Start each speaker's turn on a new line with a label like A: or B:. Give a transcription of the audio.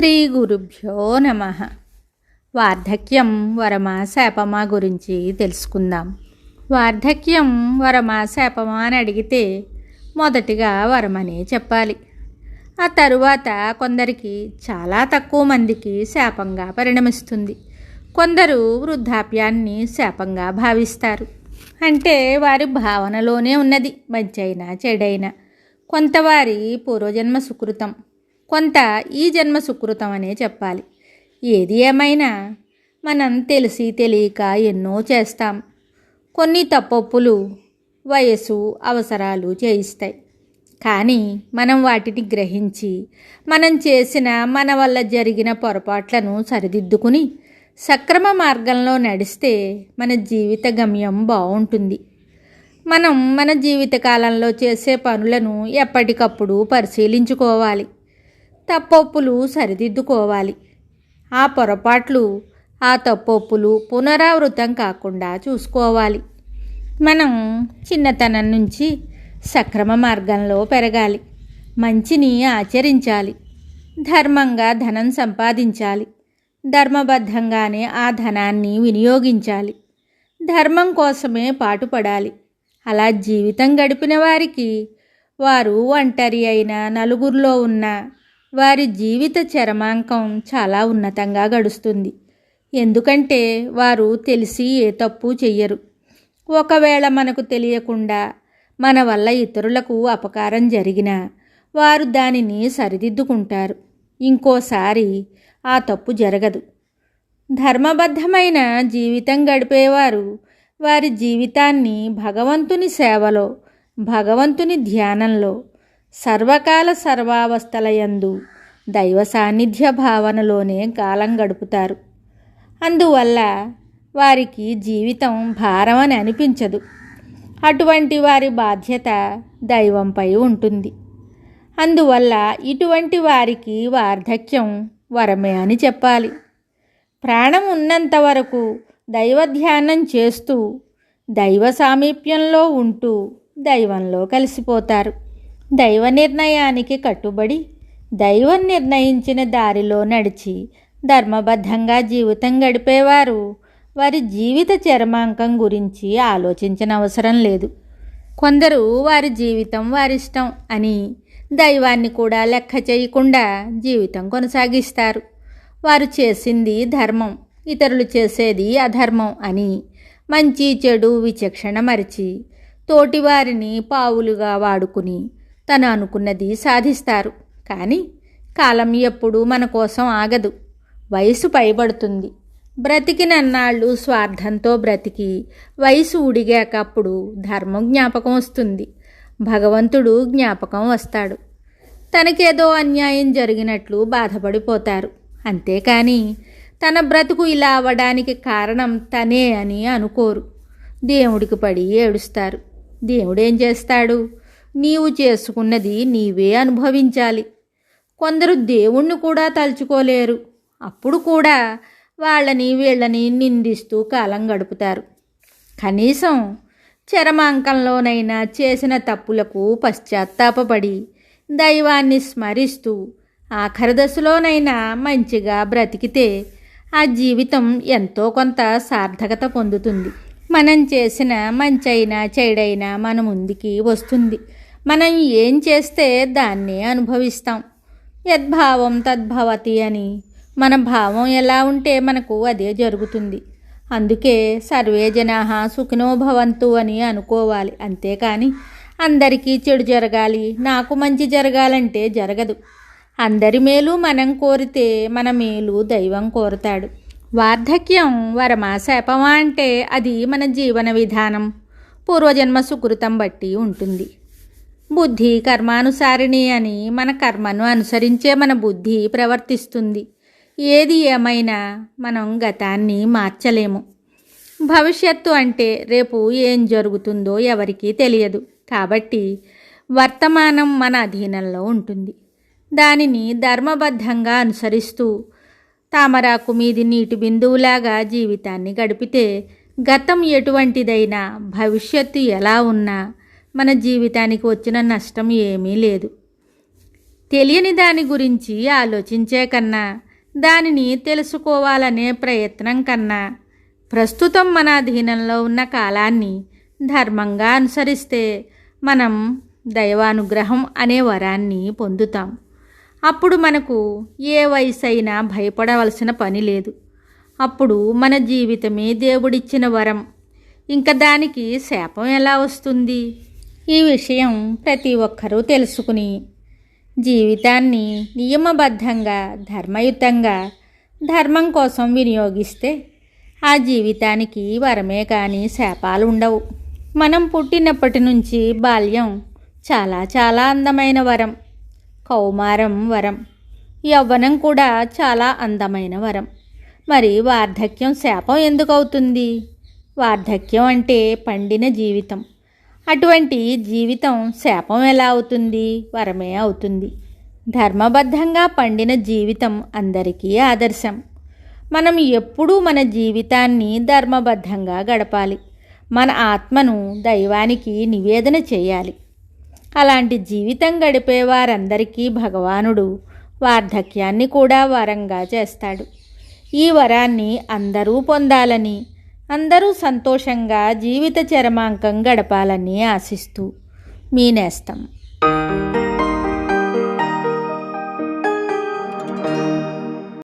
A: శ్రీ గురుభ్యో నమః. వార్ధక్యం వరమా శాపమా గురించి తెలుసుకుందాం. వార్ధక్యం వరమా శాపమా అని అడిగితే మొదటిగా వరమనే చెప్పాలి. ఆ తరువాత కొందరికి, చాలా తక్కువ మందికి శాపంగా పరిణమిస్తుంది. కొందరు వృద్ధాప్యాన్ని శాపంగా భావిస్తారు. అంటే వారి భావనలోనే ఉన్నది, మంచైనా చెడైనా. కొంత వారి పూర్వజన్మ సుకృతం, కొంత ఈ జన్మ సుకృతం అనే చెప్పాలి. ఏది ఏమైనా మనం తెలిసి తెలియక ఎన్నో చేస్తాం. కొన్ని తప్పొప్పులు వయసు, అవసరాలు చేయిస్తాయి. కానీ మనం వాటిని గ్రహించి మనం చేసిన, మన వల్ల జరిగిన పొరపాట్లను సరిదిద్దుకుని సక్రమ మార్గంలో నడిస్తే మన జీవిత గమ్యం బాగుంటుంది. మనం మన జీవితకాలంలో చేసే పనులను ఎప్పటికప్పుడు పరిశీలించుకోవాలి. తప్పొప్పులు సరిదిద్దుకోవాలి. ఆ పొరపాట్లు, ఆ తప్పొప్పులు పునరావృతం కాకుండా చూసుకోవాలి. మనం చిన్నతనం నుంచి సక్రమ మార్గంలో పెరగాలి. మంచిని ఆచరించాలి. ధర్మంగా ధనం సంపాదించాలి. ధర్మబద్ధంగానే ఆ ధనాన్ని వినియోగించాలి. ధర్మం కోసమే పాటుపడాలి. అలా జీవితం గడిపిన వారికి, వారు ఒంటరి అయిన, నలుగురిలో ఉన్న వారి జీవిత చరమాంకం చాలా ఉన్నతంగా గడుస్తుంది. ఎందుకంటే వారు తెలిసి ఏ తప్పు చెయ్యరు. ఒకవేళ మనకు తెలియకుండా మన వల్ల ఇతరులకు అపకారం జరిగినా వారు దానిని సరిదిద్దుకుంటారు. ఇంకోసారి ఆ తప్పు జరగదు. ధర్మబద్ధమైన జీవితం గడిపేవారు వారి జీవితాన్ని భగవంతుని సేవలో, భగవంతుని ధ్యానంలో, సర్వకాల సర్వావస్థలయందు దైవ సాన్నిధ్య భావనలోనే కాలం గడుపుతారు. అందువల్ల వారికి జీవితం భారం అని అనిపించదు. అటువంటి వారి బాధ్యత దైవంపై ఉంటుంది. అందువల్ల ఇటువంటి వారికి వార్ధక్యం వరమే అని చెప్పాలి. ప్రాణం ఉన్నంత వరకు దైవ ధ్యానం చేస్తూ, దైవ సామీప్యంలో ఉంటూ దైవంలో కలిసిపోతారు. దైవ నిర్ణయానికి కట్టుబడి, దైవం నిర్ణయించిన దారిలో నడిచి ధర్మబద్ధంగా జీవితం గడిపేవారు వారి జీవిత చరమాంకం గురించి ఆలోచించిన అవసరం లేదు. కొందరు వారి జీవితం వారిష్టం అని దైవాన్ని కూడా లెక్క చేయకుండా జీవితం కొనసాగిస్తారు. వారు చేసింది ధర్మం, ఇతరులు చేసేది అధర్మం అని మంచి చెడు విచక్షణ మరిచి తోటివారిని పావులుగా వాడుకుని తను అనుకున్నది సాధిస్తారు. కానీ కాలం ఎప్పుడూ మన కోసం ఆగదు. వయసు పైబడుతుంది. బ్రతికినన్నాళ్ళు స్వార్థంతో బ్రతికి వయసు ఉడిగాక అప్పుడు ధర్మం జ్ఞాపకం వస్తుంది. భగవంతుడు జ్ఞాపకం వస్తాడు. తనకేదో అన్యాయం జరిగినట్లు బాధపడిపోతారు. అంతేకాని తన బ్రతుకు ఇలా అవ్వడానికి కారణం తనే అని అనుకోరు. దేవుడికి పడి ఏడుస్తారు. దేవుడేం చేస్తాడు? నీవు చేసుకున్నది నీవే అనుభవించాలి. కొందరు దేవుణ్ణి కూడా తలుచుకోలేరు. అప్పుడు కూడా వాళ్ళని వీళ్ళని నిందిస్తూ కాలం గడుపుతారు. కనీసం చరమాంకంలోనైనా చేసిన తప్పులకు పశ్చాత్తాపపడి దైవాన్ని స్మరిస్తూ ఆఖరి దశలోనైనా మంచిగా బ్రతికితే ఆ జీవితం ఎంతో కొంత సార్థకత పొందుతుంది. మనం చేసిన మంచైనా చెడైనా మన ముందుకి వస్తుంది. మనం ఏం చేస్తే దాన్నే అనుభవిస్తాం. యద్భావం తద్భవతి అని మన భావం ఎలా ఉంటే మనకు అదే జరుగుతుంది. అందుకే సర్వే జనాః సుఖినో భవంతు అని అనుకోవాలి. అంతేకాని అందరికీ చెడు జరగాలి, నాకు మంచి జరగాలంటే జరగదు. అందరి మేలు మనం కోరితే మన మేలు దైవం కోరుతాడు. వార్ధక్యం వరమా శాపమా అంటే అది మన జీవన విధానం, పూర్వజన్మ సుకృతం బట్టి ఉంటుంది. బుద్ధి కర్మానుసారిణి అని మన కర్మను అనుసరించే మన బుద్ధి ప్రవర్తిస్తుంది. ఏది ఏమైనా మనం గతాన్ని మార్చలేము. భవిష్యత్తు అంటే రేపు ఏం జరుగుతుందో ఎవరికీ తెలియదు. కాబట్టి వర్తమానం మన అధీనంలో ఉంటుంది. దానిని ధర్మబద్ధంగా అనుసరిస్తూ తామరాకు మీది నీటి బిందువులాగా జీవితాన్ని గడిపితే గతం ఎటువంటిదైనా, భవిష్యత్తు ఎలా ఉన్నా మన జీవితానికి వచ్చిన నష్టం ఏమీ లేదు. తెలియని దాని గురించి ఆలోచించే కన్నా దానిని తెలుసుకోవాలనే ప్రయత్నం కన్నా ప్రస్తుతం మన అధీనంలో ఉన్న కాలాన్ని ధర్మంగా అనుసరిస్తే మనం దైవానుగ్రహం అనే వరాన్ని పొందుతాం. అప్పుడు మనకు ఏ వయసైనా భయపడవలసిన పని లేదు. అప్పుడు మన జీవితమే దేవుడిచ్చిన వరం. ఇంకా దానికి శాపం ఎలా వస్తుంది? ఈ విషయం ప్రతి ఒక్కరూ తెలుసుకుని జీవితాన్ని నియమబద్ధంగా ధర్మయుతంగా ధర్మం కోసం వినియోగిస్తే ఆ జీవితానికి వరమే కానీ శాపాలు ఉండవు. మనం పుట్టినప్పటి నుంచి బాల్యం చాలా చాలా అందమైన వరం, కౌమారం వరం, యవ్వనం కూడా చాలా అందమైన వరం. మరి వార్ధక్యం శాపం ఎందుకు అవుతుంది? వార్ధక్యం అంటే పండిన జీవితం. అటువంటి జీవితం శాపం ఎలా అవుతుంది? వరమే అవుతుంది. ధర్మబద్ధంగా పండిన జీవితం అందరికీ ఆదర్శం. మనం ఎప్పుడూ మన జీవితాన్ని ధర్మబద్ధంగా గడపాలి. మన ఆత్మను దైవానికి నివేదన చేయాలి. అలాంటి జీవితం గడిపే వారందరికీ భగవానుడు వార్ధక్యాన్ని కూడా వరంగా చేస్తాడు. ఈ వరాన్ని అందరూ పొందాలని, అందరూ సంతోషంగా జీవిత చరమాంకం గడపాలని ఆశిస్తూ మీ నేస్తం.